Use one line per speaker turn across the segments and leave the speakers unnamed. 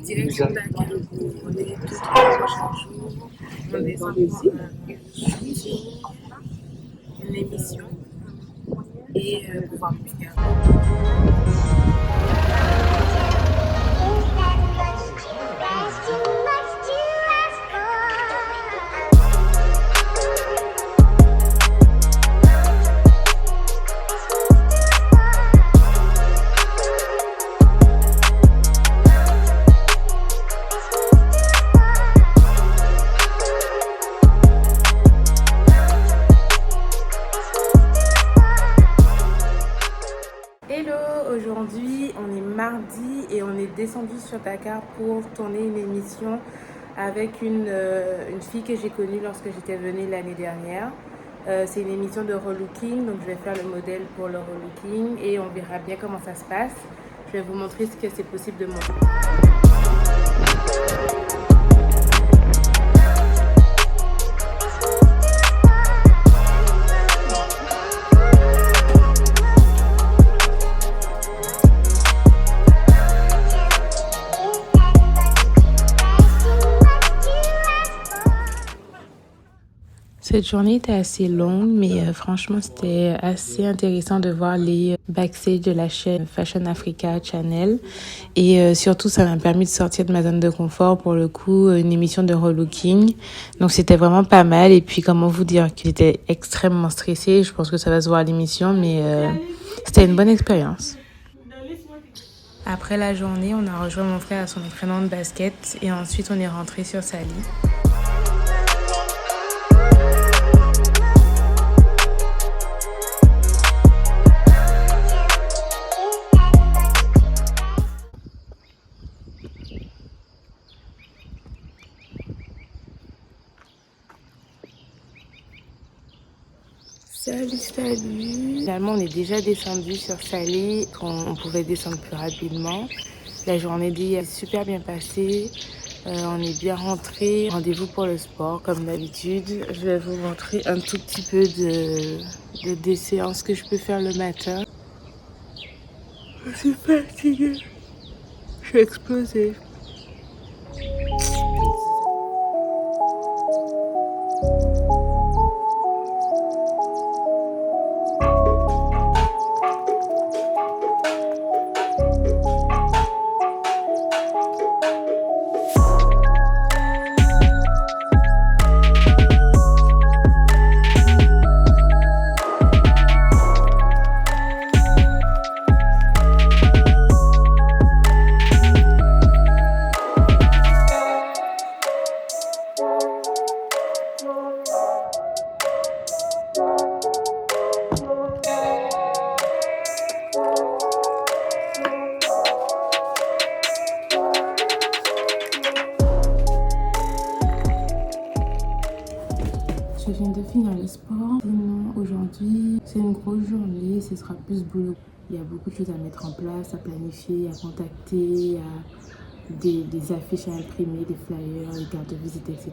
Direction Dakar, on est 2-3 prochains jours. On descend pour un shooting, une émission et pouvoir plus tard. Aujourd'hui, on est mardi et on est descendu sur Dakar pour tourner une émission avec une fille que j'ai connue lorsque j'étais venue l'année dernière. C'est une émission de relooking, donc je vais faire le modèle pour le relooking et on verra bien comment ça se passe. Je vais vous montrer ce que c'est possible de montrer. Cette journée était assez longue, mais franchement, c'était assez intéressant de voir les backstage de la chaîne Fashion Africa Channel. Et surtout, ça m'a permis de sortir de ma zone de confort, pour le coup, une émission de relooking. Donc, c'était vraiment pas mal. Et puis, comment vous dire qu'il était extrêmement stressé. Je pense que ça va se voir à l'émission, mais c'était une bonne expérience. Après la journée, on a rejoint mon frère à son entraînement de basket. Et ensuite, on est rentré sur Sali. Salut. Finalement, on est déjà descendu sur Salé. On pouvait descendre plus rapidement. La journée d'hier est super bien passée. On est bien rentré. Rendez-vous pour le sport, comme d'habitude. Je vais vous montrer un tout petit peu des séances que je peux faire le matin. Je suis fatiguée. Je suis explosée. Je viens de finir le sport. Aujourd'hui, c'est une grosse journée, ce sera plus boulot. Il y a beaucoup de choses à mettre en place, à planifier, à contacter, des affiches à imprimer, des flyers, des cartes de visite, etc.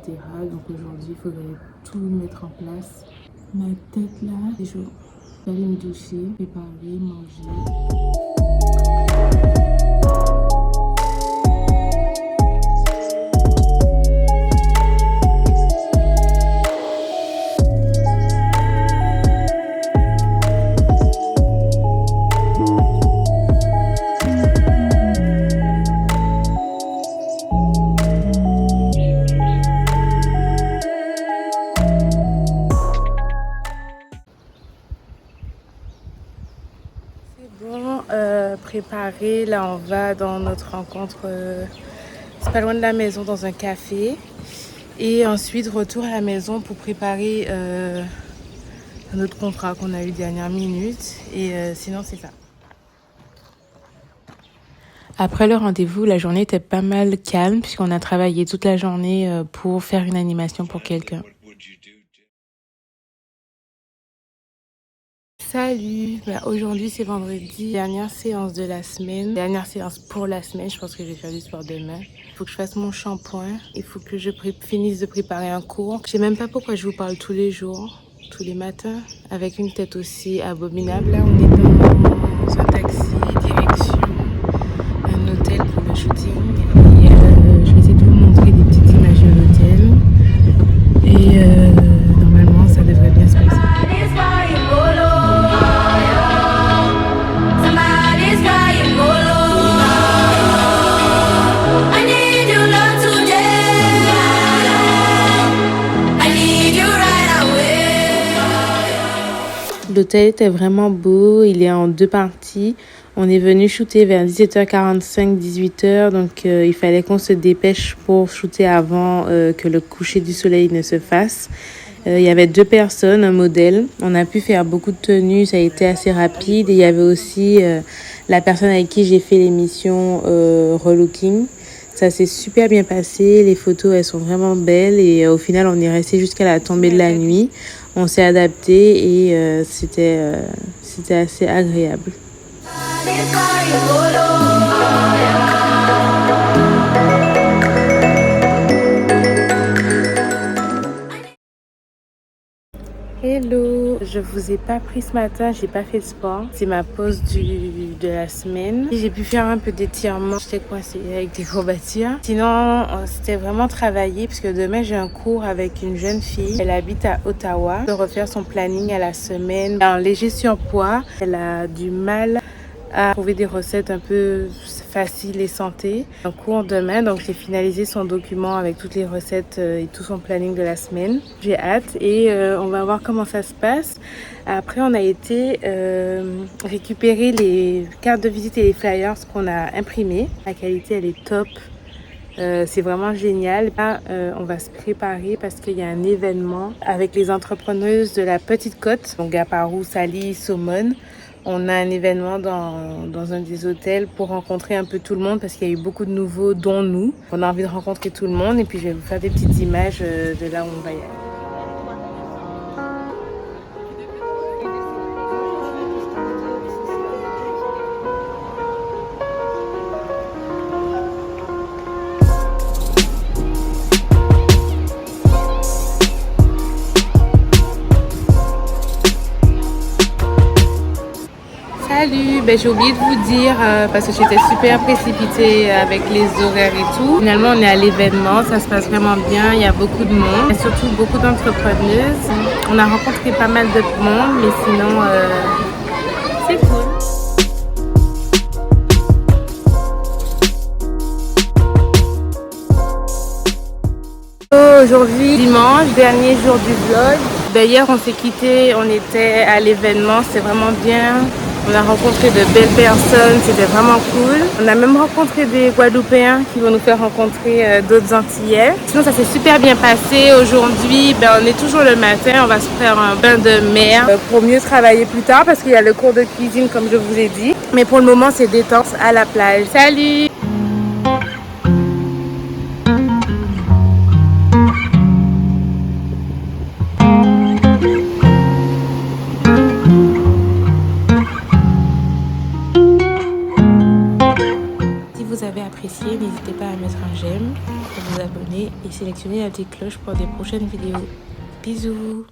Donc aujourd'hui, il faudrait tout mettre en place. Ma tête là, c'est chaud. J'allais me doucher, préparer, manger. Préparé, là on va dans notre rencontre, c'est pas loin de la maison, dans un café, et ensuite retour à la maison pour préparer un autre contrat qu'on a eu dernière minute, et sinon c'est ça. Après le rendez-vous, la journée était pas mal calme puisqu'on a travaillé toute la journée pour faire une animation pour quelqu'un. Salut, aujourd'hui c'est vendredi, dernière séance de la semaine, dernière séance pour la semaine, je pense que je vais faire du sport demain. Il faut que je fasse mon shampoing, il faut que je finisse de préparer un cours. Je sais même pas pourquoi je vous parle tous les jours, tous les matins, avec une tête aussi abominable. Là on est dans un taxi, direction un hôtel pour le shooting, et L'hôtel était vraiment beau, il est en 2 parties. On est venu shooter vers 17h45, 18h, donc il fallait qu'on se dépêche pour shooter avant que le coucher du soleil ne se fasse. Il y avait 2 personnes, un modèle. On a pu faire beaucoup de tenues, ça a été assez rapide. Et il y avait aussi la personne avec qui j'ai fait l'émission Relooking. Ça s'est super bien passé, les photos elles sont vraiment belles et au final on est resté jusqu'à la tombée de la nuit. On s'est adapté et c'était assez agréable. Hello, je vous ai pas pris ce matin, j'ai pas fait de sport. C'est ma pause de la semaine. J'ai pu faire un peu d'étirement, j'étais coincée avec des courbatures. Sinon, c'était vraiment travailler parce que demain j'ai un cours avec une jeune fille. Elle habite à Ottawa. De refaire son planning à la semaine. Elle a un léger surpoids. Elle a du mal à trouver des recettes un peu faciles et santé. Un cours demain, donc j'ai finalisé son document avec toutes les recettes et tout son planning de la semaine. J'ai hâte et on va voir comment ça se passe. Après, on a été récupérer les cartes de visite et les flyers qu'on a imprimés. La qualité, elle est top. C'est vraiment génial. Là, on va se préparer parce qu'il y a un événement avec les entrepreneuses de la Petite Côte, donc Gaparou, Sali, Saumon. On a un événement dans un des hôtels pour rencontrer un peu tout le monde parce qu'il y a eu beaucoup de nouveaux, dont nous. On a envie de rencontrer tout le monde et puis je vais vous faire des petites images de là où on va y aller. Salut, j'ai oublié de vous dire parce que j'étais super précipitée avec les horaires et tout. Finalement, on est à l'événement, ça se passe vraiment bien, il y a beaucoup de monde, et surtout beaucoup d'entrepreneuses. On a rencontré pas mal de monde, mais sinon, c'est cool. Aujourd'hui, dimanche, dernier jour du vlog. Hier, on s'est quitté, on était à l'événement, c'était vraiment bien. On a rencontré de belles personnes, c'était vraiment cool. On a même rencontré des Guadeloupéens qui vont nous faire rencontrer d'autres Antillais. Sinon, ça s'est super bien passé. Aujourd'hui, on est toujours le matin, on va se faire un bain de mer pour mieux travailler plus tard parce qu'il y a le cours de cuisine comme je vous ai dit. Mais pour le moment, c'est détente à la plage. Salut! Si vous avez apprécié, n'hésitez pas à mettre un j'aime, à vous abonner et sélectionner la petite cloche pour des prochaines vidéos. Bisous!